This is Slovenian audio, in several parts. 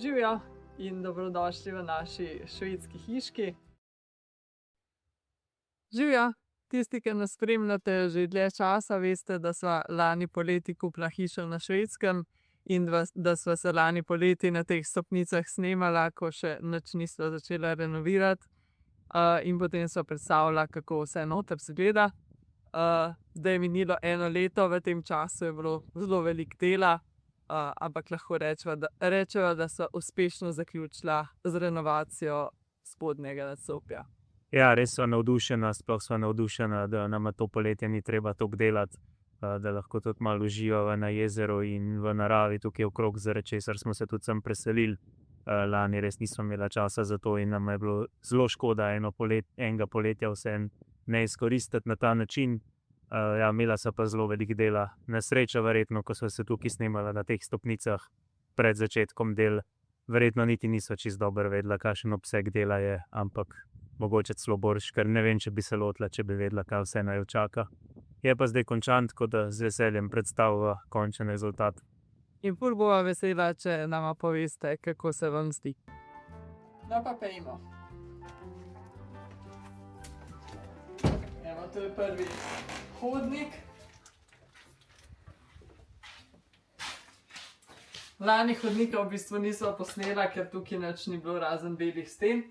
Živijo in dobrodošli v naši švedski hiški. Živijo, tisti, ki nas spremljate že dlje časa, veste, da sva lani poleti kupila hišo na Švedskem in da sva se lani poleti na teh stopnicah snemala, ko še nič nisva začela renovirati. In potem sva predstavila, kako vse noter izgleda. Zdaj je minilo 1 leto, v tem času je bilo zelo veliko dela. Ampak lahko rečeva, da sva uspešno zaključila z renovacijo spodnjega nadstropja. Ja, res sva navdušena, sploh sva navdušena, da nama to poletje ni treba toliko delati, da lahko tudi malo uživava na jezeru in v naravi tukaj okrog, zaradi česar smo se tudi sem preselili. Lani res nismo imela časa za to in nam je bilo zelo škoda enega poletja vseeno ne izkoristiti na ta način. Ja, imela sva pa zelo veliko dela. Na srečo verjetno, ko sva se tukaj snemala na teh stopnicah pred začetkom del, verjetno niti nisva čisto dobro vedela, kakšen obseg dela je, ampak mogoče celo boljše, ker ne vem, če bi se lotila, če bi vedela, kaj vse naju čaka. Je pa zdaj končan, tako da z veseljem predstaviva končen rezultat. In ful bova vesela, če nama poveste, kako se vam zdi. No pa pojdimo. Evo, to je prvi hodnik. Lani hodnika v bistvu nisva posnela, ker tukaj nič ni bilo razen belih sten.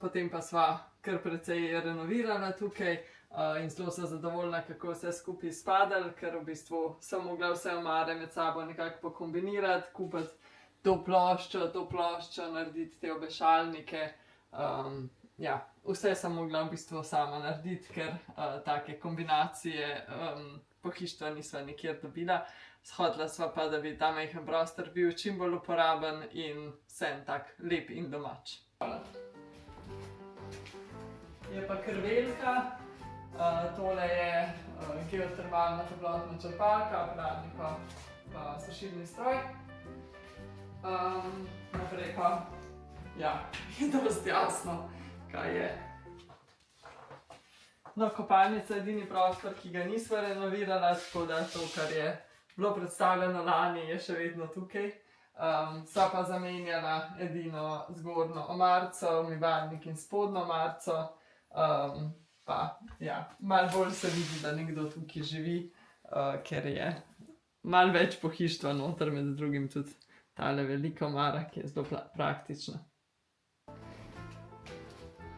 Potem pa sva kar precej renovirala tukaj in zelo sem zadovoljna, kako vse skupaj izpadalo, ker v bistvu sem mogla vse omare med sabo nekako pokombinirati, kupiti to ploščo, narediti te obešalnike. Ja, vse sem mogla v bistvu sama narediti, ker take kombinacije pohištva nisva nikjer dobila. Hotela sva pa, da bi ta majhen prostor bil čim bolj uporaben in vseeno tak lep in domač. Je pa kar velika. Tole je geotermalna toplotna črpalka, pralni pa sušilni stroj. Naprej pa, ja, je dosti jasno, kaj je. No, kopalnica je edini prostor, ki ga nisva renovirala, tako da to, kar je bilo predstavljeno lani, je še vedno tukaj. Sva pa zamenjala edino zgornjo omarico, umivalnik in spodnjo omarico. Pa, ja, malo bolj se vidi, da nekdo tukaj živi, ker je malo več pohištva noter, med drugim tudi tale velika omara, ki je zelo praktična.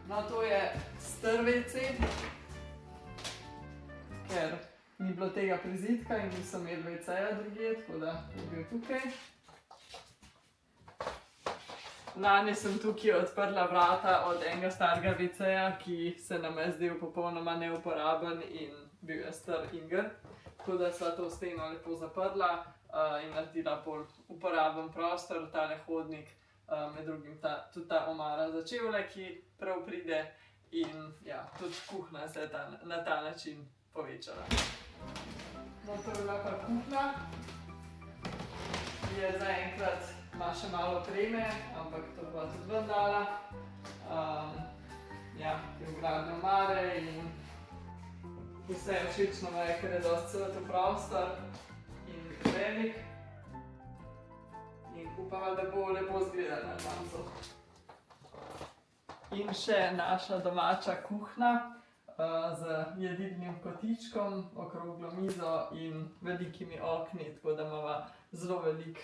No, to je star WC, ker ni bilo tega prizidka in niso imeli WC-ja drugje, tako da je bil tukaj. Lani sem tukaj odprla vrata od enega starega WC-ja, ki se nam je zdel popolnoma neuporaben in bil je star inger. Tako da sva to steno lepo zaprla in naredila bolj uporaben prostor, tale hodnik, med drugim tudi ta omara za čevlje, ki prav pride, in ja, tudi kuhinja se je na ta način povečala. No, to je bila pa kuhinja. Je zaenkrat ima še malo opreme, ampak to bova tudi ven dala. Ja, te vgradne omare in vse všečno me je, ker je dosti cvet prostor in velik. In upava, da bo lepo izgledala na koncu. In še naša domača kuhinja z jedilnim kotičkom, okroglo mizo in velikimi okni, tako da imava zelo veliko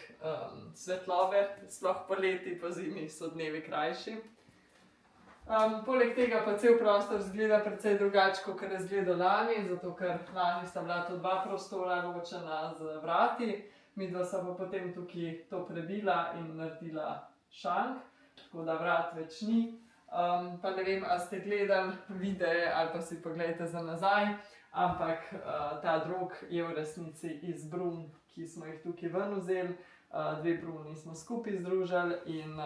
svetlobe, sploh poleti, pozimi so dnevi krajši. Poleg tega pa cel prostor izgleda precej drugače, kakor je izgledal lani, zato ker lani sta bila to 2 prostora ločena z vrati. Midva sva pa potem tukaj to prebila in naredila šank, tako da vrat več ni. Pa ne vem, a ste gledali videe ali pa si poglejte za nazaj, ampak ta drog je v resnici iz brun, ki smo jih tukaj ven vzeli. 2 bruni smo skupaj združili in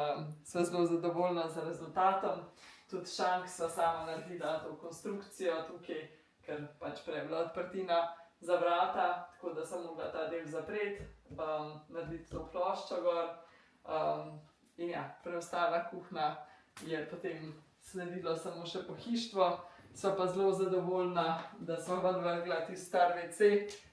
sva zelo zadovoljna z rezultatom. Tudi šank sva sama naredila to konstrukcijo tukaj, ker pač prej je bila odprtina za vrata, tako da sem mogla ta del zapreti, narediti to ploščo gor. In ja, preostala kuhinja je potem sledilo samo še pohištvo. Sva pa zelo zadovoljna, da sva ven vrgla tisti star WC,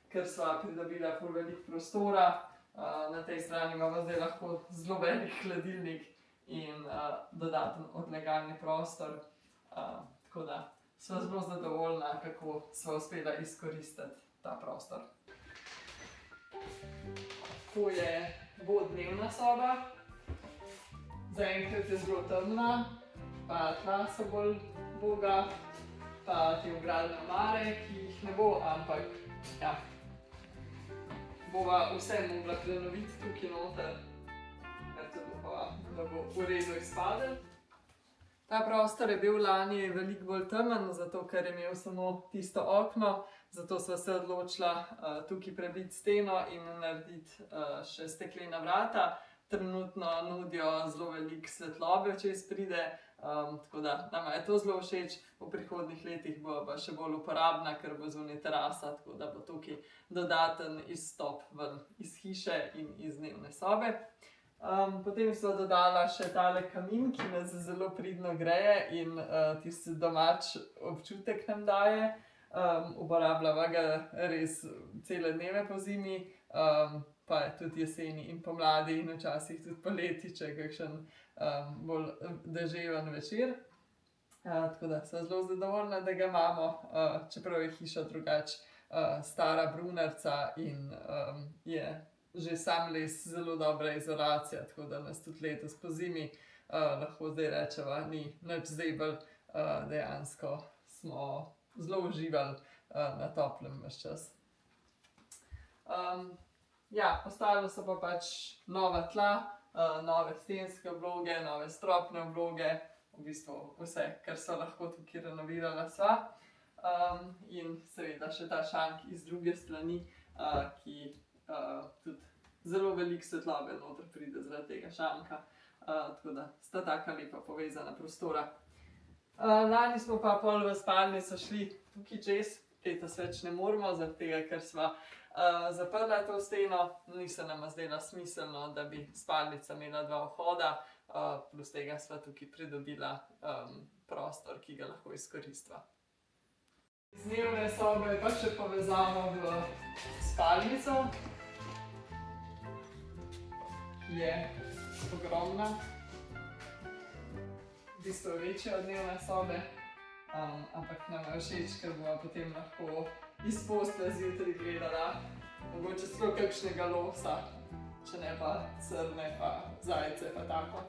ker sva pridobila ful veliko prostora. Na tej strani imamo zdaj lahko zelo velik hladilnik in dodaten odlagalni prostor. Tako da sva zelo zadovoljna, kako sva uspela izkoristiti ta prostor. To je dvodnevna soba. Zaenkrat je zelo temna, pa tla so bolj uboga, pa te vgradne omare, ki jih ne bo, ampak ja, bova vse mogla prenoviti tukaj noter, ker tudi upava, da bo v redu izpadel. Ta prostor je bil lani veliko bolj temen, zato ker je imel samo tisto okno, zato sva se odločila tukaj prebiti steno in narediti še steklena vrata. Trenutno nudijo zelo veliko svetlobe, če izpride, tako da nama je to zelo všeč. V prihodnjih letih bo pa še bolj uporabna, ker bo zunaj terasa, tako da bo tukaj dodaten izstop ven iz hiše in iz dnevne sobe. Potem sva dodala še tale kamin, ki nas zelo pridno greje in tisti domač občutek nam daje. Uporabljava ga res cele dneve pozimi, pa tudi jeseni in pomladi in včasih tudi poleti, če je kakšen bolj deževen večer. Tako da sem zelo zadovoljna, da ga imamo, čeprav je hiša drugače stara brunarca in je že sam les zelo dobra izolacija, tako da nas tudi letos pozimi lahko zdaj rečeva, ni nič zebel, dejansko smo zelo uživali na toplem ves čas. Ja, ostalo so pa pač nova tla, nove stenske obloge, nove stropne obloge, v bistvu vse, kar so lahko tukaj renovirala sva. In seveda še ta šank iz druge strani, ki tudi zelo veliko svetlobe noter pride zaradi tega šanka, tako da sta taka lepa povezana prostora. Lani smo pa pol v spalnico šli tukaj čez, letos več ne moremo, zaradi tega, ker sva zaprla to steno, ni se nama zdela smiselno, da bi spalnica imela dva vhoda, plus tega sva tukaj pridobila prostor, ki ga lahko izkoristiva. Iz dnevne sobe pa še povezamo v spalnico, ki je ogromna, v bistvu večja od dnevne sobe, ampak nam je všeč, ker bova potem lahko iz postelje zjutraj gledala, mogoče celo kakšnega losa, če ne pa srne pa zajce pa tako.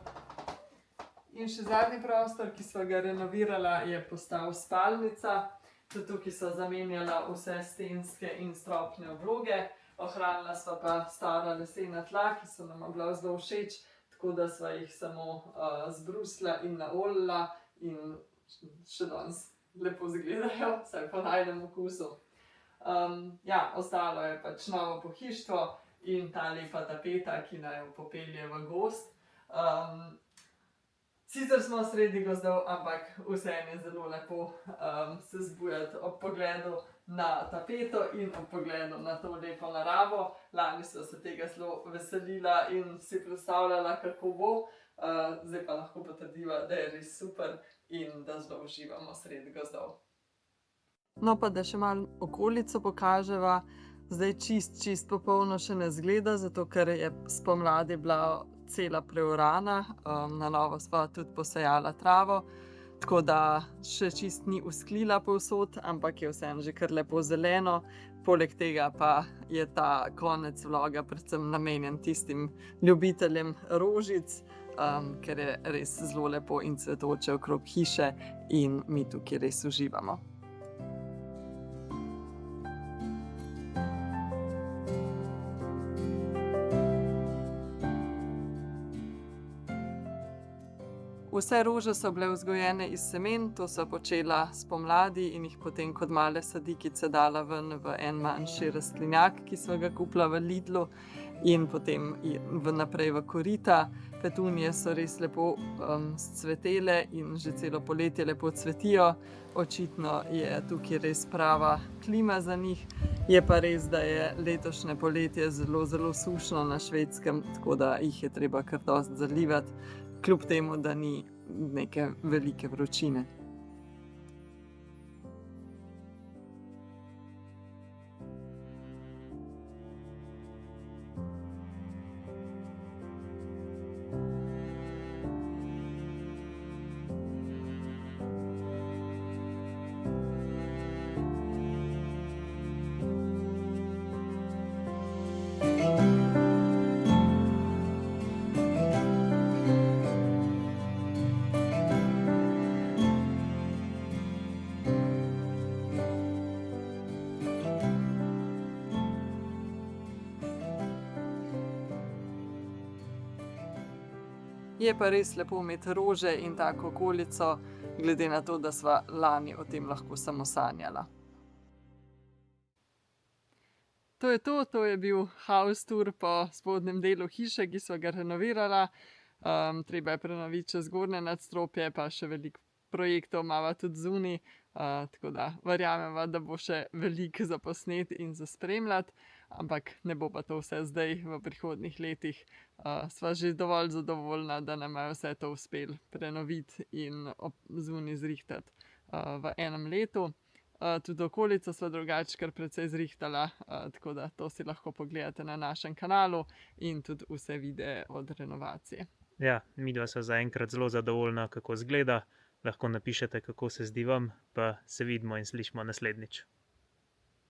In še zadnji prostor, ki sva ga renovirala, je postal spalnica. Tudi tukaj sva zamenjala vse stenske in stropne obloge, ohranila sva pa stara lesena tla, ki so nama bila zelo všeč, tako da sva jih samo zbrusila in naoljila in še danes lepo izgledajo, vsaj po najinem okusu. Ja, ostalo je pač novo pohištvo in ta lepa tapeta, ki naju popelje v gozd. Sicer smo sredi gozdov, ampak vseeno je zelo lepo se zbujati ob pogledu na tapeto in ob pogledu na to lepo naravo. Lani sva se tega zelo veselila in si predstavljala, kako bo. Zdaj pa lahko potrdiva, da je res super in da zelo uživamo sredi gozdov. No, pa da še malo okolico pokaževa. Zdaj čist popolno še ne izgleda, zato ker je spomladi bila cela preorana, na novo sva tudi posejala travo, tako da še čist ni usklila povsod, ampak je vseeno že kar lepo zeleno. Poleg tega pa je ta konec vloga predvsem namenjen tistim ljubiteljem rožic, ker je res zelo lepo in cvetoče okrog hiše in mi tukaj res uživamo. Vse rože so bile vzgojene iz semen, to sva počela spomladi in jih potem kot male sadikice dala ven v en manjši rastlinjak, ki sva ga kupila v Lidlu, in potem naprej v korita. Petunije so res lepo scvetele in že celo poletje lepo cvetijo. Očitno je tukaj res prava klima za njih. Je pa res, da je letošnje poletje zelo sušno na Švedskem, tako da jih je treba kar dosti zalivati, kljub temu, da ni neke velike vročine. Je pa res lepo imeti rože in tako okolico, glede na to, da sva lani o tem lahko samo sanjala. To je bil house tour po spodnjem delu hiše, ki sva ga renovirala. Treba je prenoviti še zgornje nadstropje, pa še veliko projektov imava tudi zunaj, tako da verjameva, da bo še veliko za posnet in za spremljati, ampak ne bo pa to vse zdaj v prihodnjih letih. Sva že dovolj zadovoljna, da nam je vse to uspelo prenoviti in zunaj zrihtati v enem letu. Tudi okolico sva drugače kar precej zrihtala, tako da to si lahko pogledate na našem kanalu in tudi vse videe od renovacije. Ja, midva sva zaenkrat zelo zadovoljna, kako izgleda. Lahko napišete, kako se zdi vam, pa se vidimo in slišimo naslednjič.